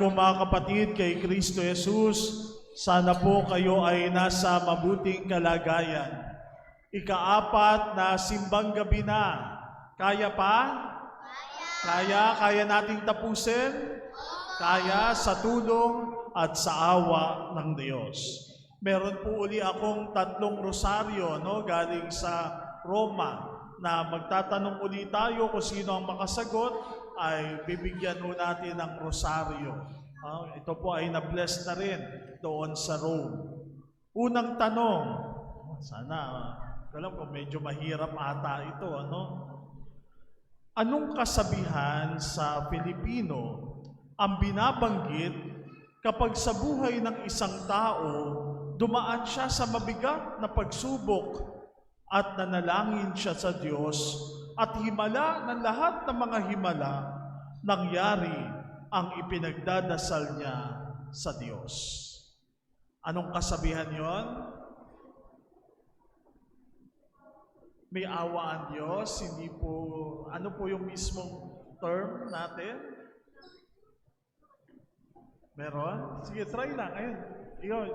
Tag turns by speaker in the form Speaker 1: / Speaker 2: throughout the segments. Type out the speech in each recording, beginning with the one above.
Speaker 1: Kung mga kapatid kay Kristo Jesus, sana po kayo ay nasa mabuting kalagayan. Ikaapat na simbang gabi na. Kaya pa? Kaya nating tapusin? Kaya sa tulong at sa awa ng Diyos. Meron po uli akong 3 rosaryo galing sa Roma na magtatanong uli tayo kung sino ang makasagot ay bibigyan po natin ng rosaryo. Ito po ay na-bless na rin doon sa Rome. Unang tanong, sana, alam ko medyo mahirap ata ito, Anong kasabihan sa Pilipino ang binabanggit kapag sa buhay ng isang tao dumaan siya sa mabigat na pagsubok at nanalangin siya sa Diyos at himala ng lahat ng mga himala, nangyari ang ipinagdadasal niya sa Diyos? Anong kasabihan yon? May awa ang Diyos, hindi po, ano po yung mismong term natin? Meron? Sige, try lang. Ayun. Iyon.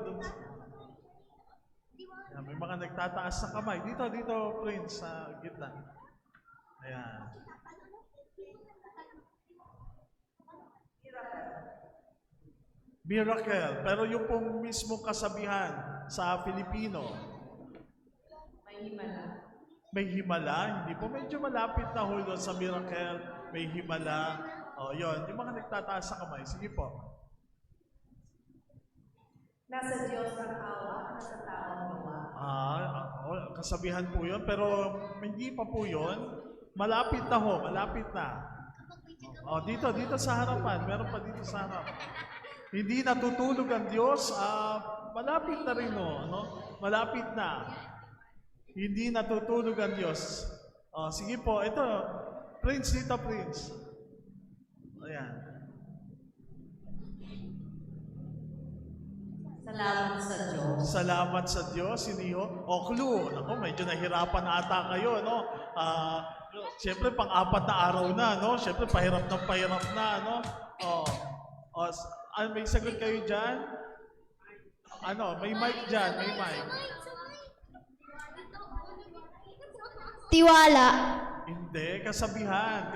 Speaker 1: May mga nagtataas ng kamay. Dito, Prince, sa gitna. Ayan. Miracle. Pero yung pong mismong kasabihan sa Filipino.
Speaker 2: May himala.
Speaker 1: May himala. Hindi po. Medyo malapit na ho doon sa miracle. May himala. Yun. Yung mga nagtataas ng kamay. Sige po.
Speaker 2: Nasa Diyos ang awa, nasa tao ang gawa.
Speaker 1: Kasabihan po yun. Pero hindi pa po yun. Malapit na ho. Malapit na. Dito sa harapan. Meron pa dito sa harapan. Hindi natutulog ang Diyos. Malapit na rin ho. Malapit na. Hindi natutulog ang Diyos. Sige po. Ito. Prince dito, Prince. Ayan.
Speaker 2: Salamat sa Diyos.
Speaker 1: Salamat sa Diyos, hindi ho. Clue. Naku, medyo nahirapan ata kayo, Siyempre, pang-4 na araw na, Siyempre, pahirap na, may sagot kayo dyan? May mic dyan, may mic.
Speaker 3: Tiwala.
Speaker 1: Hindi, kasabihan.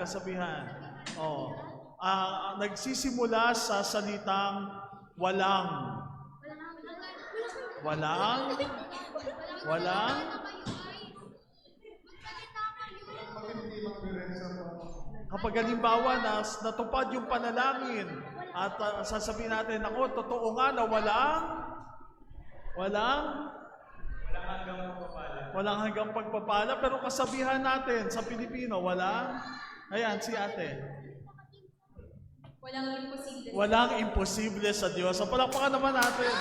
Speaker 1: Nagsisimula sa salitang walang. Kapag halimbawa natupad yung panalangin at sasabihin natin, ako, totoo nga na walang hanggang pagpapala, pero kasabihan natin sa Pilipino, ayan, si ate. Walang imposible sa Diyos. Palakpakan naman natin.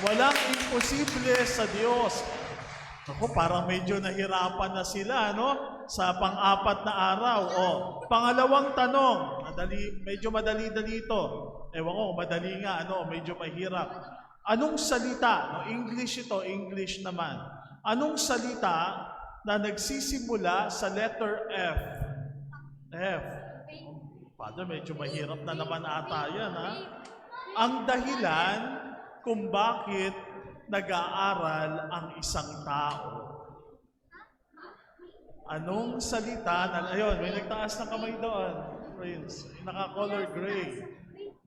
Speaker 1: Walang imposible sa Diyos. Ako, parang medyo nahirapan na sila, sa pang-4 na araw. Pangalawang tanong. Medyo madali-dali ito. Ewan ko, madali nga, medyo mahirap. Anong salita? English ito, English naman. Anong salita na nagsisimula sa letter F? F. Father, medyo mahirap na naman ata yan, Ang dahilan kung bakit nag-aaral ang isang tao. Anong salita ayun, may nagtaas ng kamay doon, Prince. Naka-color gray.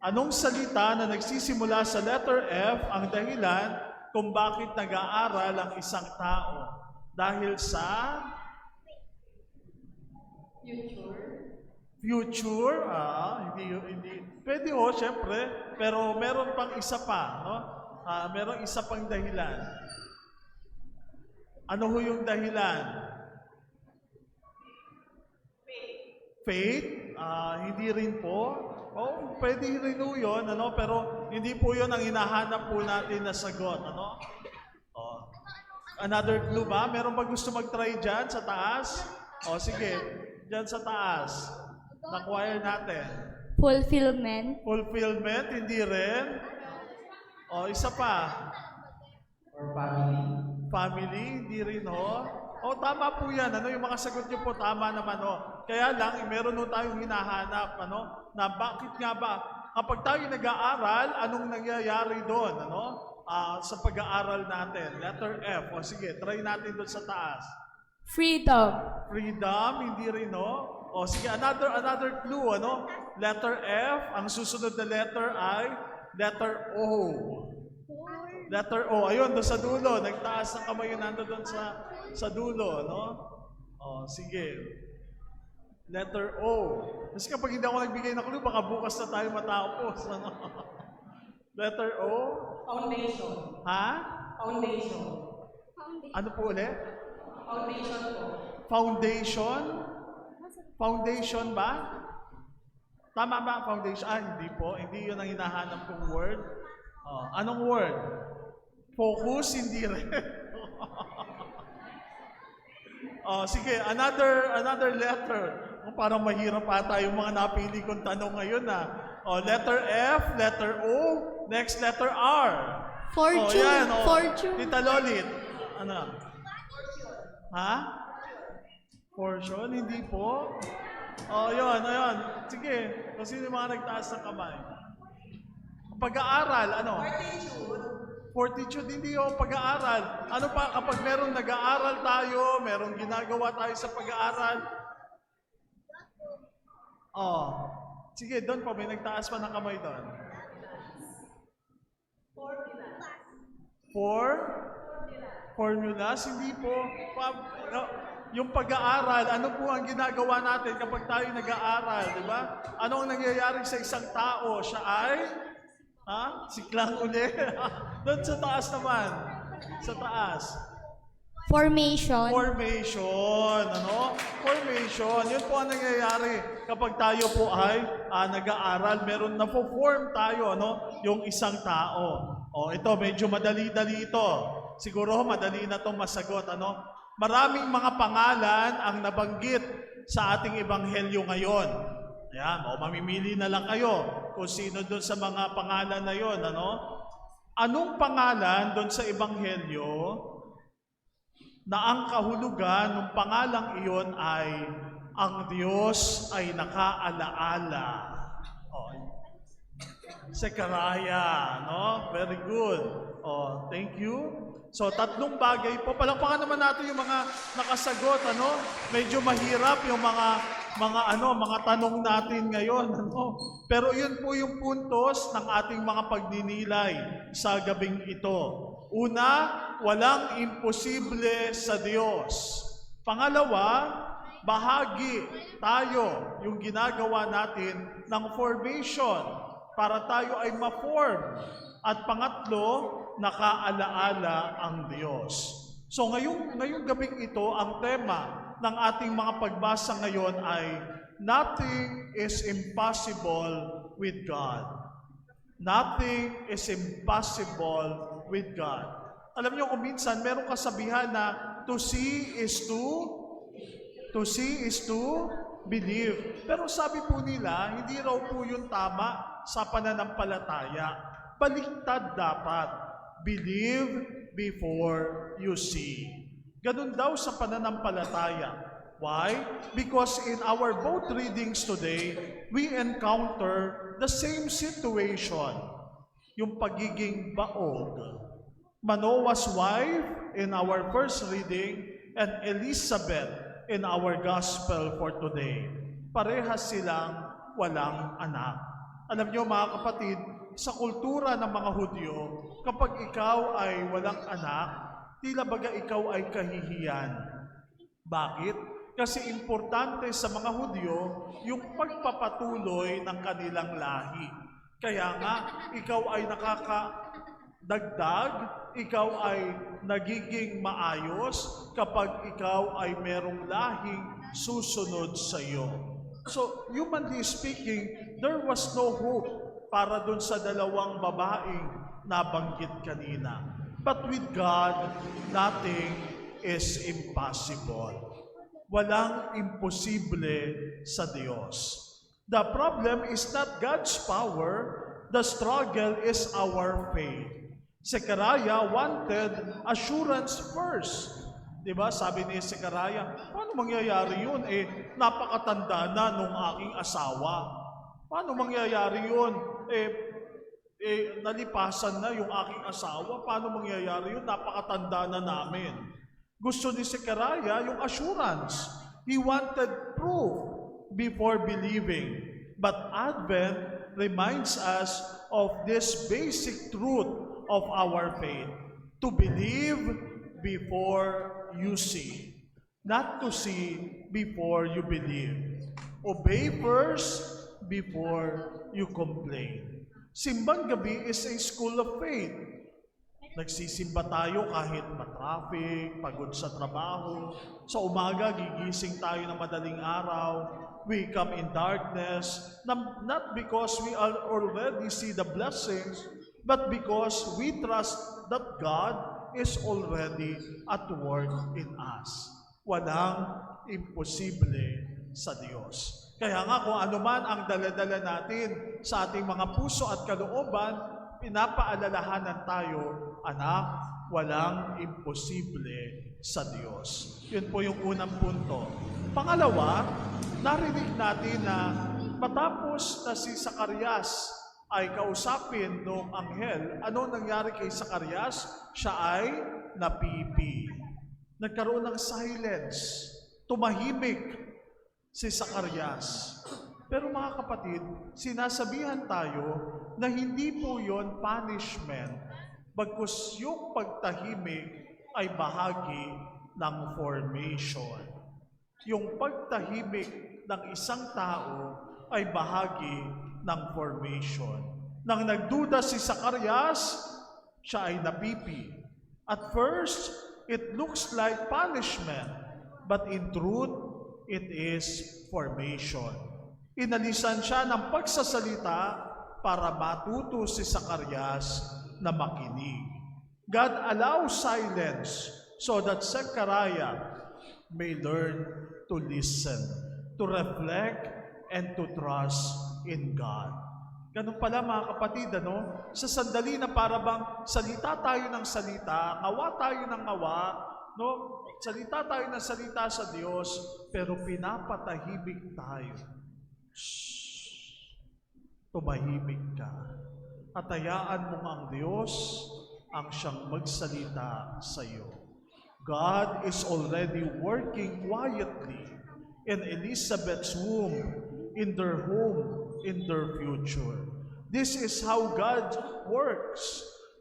Speaker 1: Anong salita na nagsisimula sa letter F ang dahilan kung bakit nag-aaral ang isang tao? Dahil sa future, hindi. Pwede syempre, pero meron pang isa pa, merong isa pang dahilan. Ano ho yung dahilan? Faith? Hindi rin po. Pwede rin ho yun, pero hindi po yun ang hinahanap po natin na sagot, Another clue ba? Meron ba gusto mag-try dyan sa taas? Sige, dyan sa taas. Na-choir natin.
Speaker 3: Fulfillment.
Speaker 1: Fulfillment, hindi rin. Isa pa.
Speaker 4: Or family.
Speaker 1: Family, hindi rin ho. Tama po yan. Yung mga sagot niyo po, tama naman ho. Kaya lang, meron ho tayong hinahanap, na bakit nga ba Kapag tayo nag-aaral, anong nangyayari doon? Ano? Sa pag-aaral natin. Letter F. O sige, try natin doon sa taas.
Speaker 3: Freedom.
Speaker 1: Freedom, hindi rin, no? O sige, another clue, ano? Letter F, ang susunod na letter ay letter O. Letter O, ayun, doon sa dulo. Nagtaas ng kamay yun, nando doon sa dulo, no? O, sige. Letter O. Kasi kapag hindi ako nagbigay ng clue, baka bukas na tayo matapos, ano? Letter O.
Speaker 2: Foundation.
Speaker 1: Ha?
Speaker 2: Foundation.
Speaker 1: Ano po ulit?
Speaker 2: Foundation po.
Speaker 1: Foundation? Foundation ba? Tama ba ang foundation? Hindi po. Hindi yun ang hinahanap kong word. Anong word? Focus? Hindi rin. Sige, another letter. Parang mahirap ata yung mga napili kong tanong ngayon na. Letter F, letter O, next letter R.
Speaker 3: Fortune.
Speaker 1: Yan,
Speaker 3: Fortune.
Speaker 1: Tita Lolit. Ano? Ha? Portion? Hindi po. Yun. Sige. Kasi yung mga nagtaas ng kamay. Pag-aaral, ano? Fortitude, hindi yung pag-aaral. Ano pa, kapag merong nag-aaral tayo, merong ginagawa tayo sa pag-aaral. Sige, doon po, may nagtaas pa ng kamay doon. Formulas, hindi po. Yung pag-aaral, ano po ang ginagawa natin kapag tayo nag-aaral, di ba? Ano ang nangyayari sa isang tao? Siya ay? Siklang uli. Doon sa taas naman. Sa taas.
Speaker 3: Formation.
Speaker 1: Ano? Formation. Yun po ang nangyayari kapag tayo po ay nag-aaral. Meron na po form tayo, ano? Yung isang tao. Ito, medyo madali-dali ito. Siguro madali na itong masagot, ano? Maraming mga pangalan ang nabanggit sa ating ebanghelyo ngayon. Ayan, mamimili na lang kayo kung sino doon sa mga pangalan na yon, ano? Anong pangalan doon sa ebanghelyo na ang kahulugan ng pangalang iyon ay ang Diyos ay nakaalaala? Sekaraya, no? Very good. Thank you. So, tatlong bagay po. Palakpakan naman natin yung mga nakasagot, ano? Medyo mahirap yung mga tanong natin ngayon, ano? Pero yun po yung puntos ng ating mga pagninilay sa gabing ito. Una, walang imposible sa Diyos. Pangalawa, bahagi tayo yung ginagawa natin ng formation para tayo ay ma-form. At pangatlo, nakaalaala ang Diyos. So ngayong gabing ito, ang tema ng ating mga pagbasa ngayon ay nothing is impossible with God. Nothing is impossible with God. Alam niyo kung minsan merong kasabihan na to see is to believe. Pero sabi po nila, hindi raw po yun tama sa pananampalataya. Baliktad dapat. Believe before you see. Ganun daw sa pananampalataya. Why? Because in our both readings today, we encounter the same situation. Yung pagiging baog. Manoah's wife in our first reading and Elizabeth in our gospel for today. Parehas silang walang anak. Alam niyo mga kapatid, sa kultura ng mga Hudyo, kapag ikaw ay walang anak, tila baga ikaw ay kahihiyan. Bakit? Kasi importante sa mga Hudyo yung pagpapatuloy ng kanilang lahi. Kaya nga, ikaw ay nakakadagdag, ikaw ay nagiging maayos kapag ikaw ay merong lahing susunod sa iyo. So, humanly speaking, there was no hope para dun sa dalawang babaeng nabanggit kanina. But with God, nothing is impossible. Walang imposible sa Diyos. The problem is not God's power, the struggle is our faith. Zechariah wanted assurance first. Diba? Sabi ni Zechariah, paano mangyayari yun? Napakatanda na nung aking asawa. Paano mangyayari yun? nalipasan na yung aking asawa, paano mangyayari yun? Napakatanda na namin. Gusto ni Zechariah yung assurance. He wanted proof before believing. But Advent reminds us of this basic truth of our faith. To believe before you see. Not to see before you believe. Obey first before you complain. Simbang gabi is a school of faith. Nagsisimba tayo kahit matraffic, pagod sa trabaho. Sa umaga, gigising tayo ng madaling araw. We come in darkness, not because we already see the blessings, but because we trust that God is already at work in us. Walang imposible sa Diyos. Kaya nga kung ano man ang dala-dala natin sa ating mga puso at kalooban, pinapaalalahanan tayo, anak, walang imposible sa Diyos. Yun po yung unang punto. Pangalawa, narinig natin na matapos na si Zacarias ay kausapin ng anghel, ano nangyari kay Zacarias? Siya ay napipi. Nagkaroon ng silence. Tumahimik si Zacarias. Pero mga kapatid, sinasabihan tayo na hindi po yon punishment, bagkus yung pagtahimik ay bahagi ng formation. Yung pagtahimik ng isang tao ay bahagi ng formation. Nang nagduda si Zacarias, siya ay napipi. At first, it looks like punishment, but in truth, it is formation. Inalisan siya ng pagsasalita para matuto si Zacarias na makinig. God allows silence so that Zechariah may learn to listen, to reflect, and to trust in God. Ganun pala mga kapatid, ano? Sa sandali na para bang salita tayo ng salita, ngawa tayo ng ngawa, no? Salita tayo ng salita sa Diyos, pero pinapatahimik tayo. Shhh. Tumahimik ka. At hayaan mo ang Diyos ang siyang magsalita sa iyo. God is already working quietly in Elizabeth's womb, in their home, in their future. This is how God works,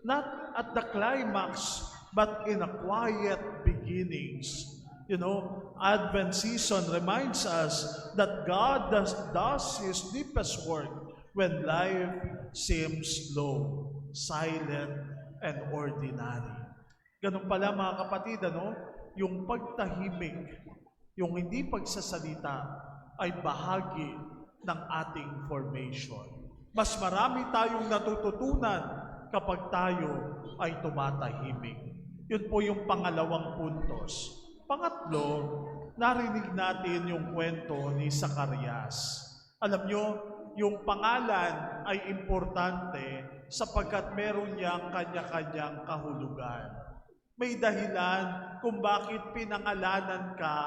Speaker 1: not at the climax, but in a quiet beginnings. You know, Advent season reminds us that God does His deepest work when life seems slow, silent, and ordinary. Ganun pala mga kapatid, ano? Yung pagtahimik, yung hindi pagsasalita, ay bahagi ng ating formation. Mas marami tayong natututunan kapag tayo ay tumatahimik. Yun po yung pangalawang puntos. Pangatlo, narinig natin yung kwento ni Zacarias. Alam nyo, yung pangalan ay importante sapagkat meron niyang kanya-kanyang kahulugan. May dahilan kung bakit pinangalanan ka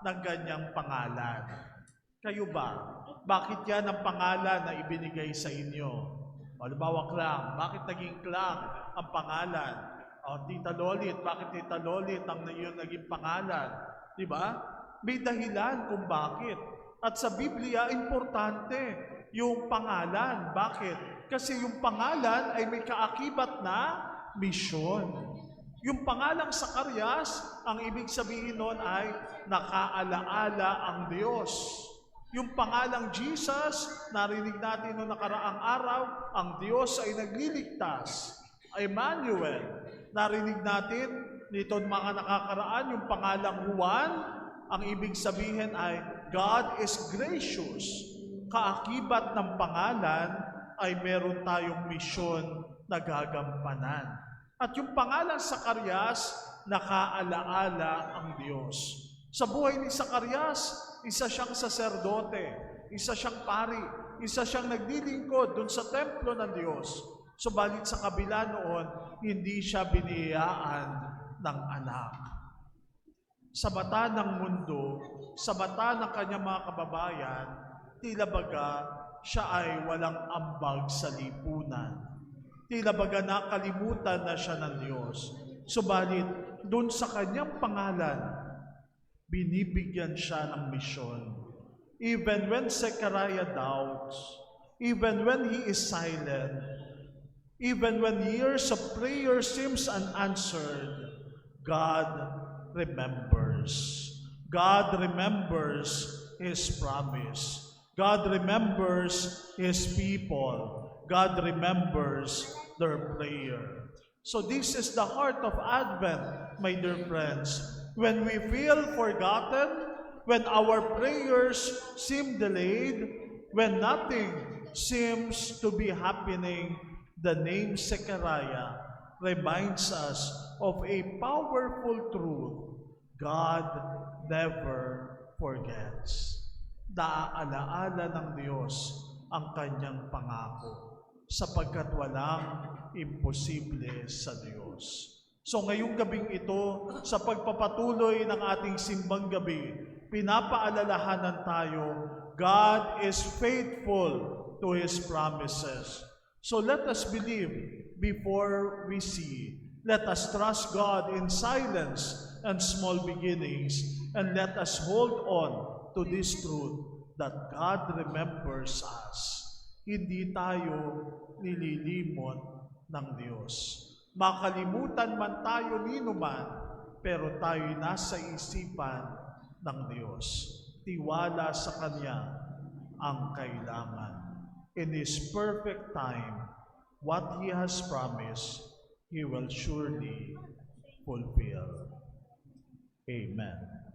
Speaker 1: ng ganyang pangalan. Kayo ba? Bakit yan ang pangalan na ibinigay sa inyo? Halimbawa, Klang. Bakit naging Klang ang pangalan? O, Tita Lolit. Bakit Tita Lolit ang iyong naging pangalan? Diba? May dahilan kung bakit. At sa Biblia, importante yung pangalan. Bakit? Kasi yung pangalan ay may kaakibat na misyon. Yung pangalang Zacarias, ang ibig sabihin nun ay nakaalaala ang Diyos. Yung pangalang Jesus, narinig natin noong nakaraang araw, ang Diyos ay nagliligtas. Emmanuel, narinig natin nito mga nakakaraan, yung pangalang Juan, ang ibig sabihin ay God is gracious. Kaakibat ng pangalan ay meron tayong misyon na gagampanan. At yung pangalan Zacarias, nakaalaala ang Diyos. Sa buhay ni Zacarias, isa siyang saserdote, isa siyang pari, isa siyang naglilingkod dun sa templo ng Diyos. Subalit sa kabila noon, hindi siya biniyayaan ng anak. Sa mata ng mundo, sa mata ng kanyang mga kababayan, tila baga siya ay walang ambag sa lipunan. Tila baga nakalimutan na siya ng Diyos. Subalit, doon sa kanyang pangalan, binibigyan siya ng misyon. Even when Zechariah doubts, even when he is silent, even when years of prayer seems unanswered, God remembers. God remembers His promise. God remembers His people. God remembers their prayer. So this is the heart of Advent, my dear friends. When we feel forgotten, when our prayers seem delayed, when nothing seems to be happening, the name Zechariah reminds us of a powerful truth. God never forgets. Naaalaala ng Diyos ang kanyang pangako sapagkat walang imposible sa Diyos. So ngayong gabing ito, sa pagpapatuloy ng ating simbang gabi, pinapaalalahanan tayo, God is faithful to His promises. So let us believe before we see. Let us trust God in silence and small beginnings, and let us hold on to this truth that God remembers us. Hindi tayo nililimot ng Diyos. Makalimutan man tayo ninuman, pero tayo'y nasa isipan ng Diyos. Tiwala sa Kanya ang kailangan. In His perfect time, what He has promised, He will surely fulfill. Amen.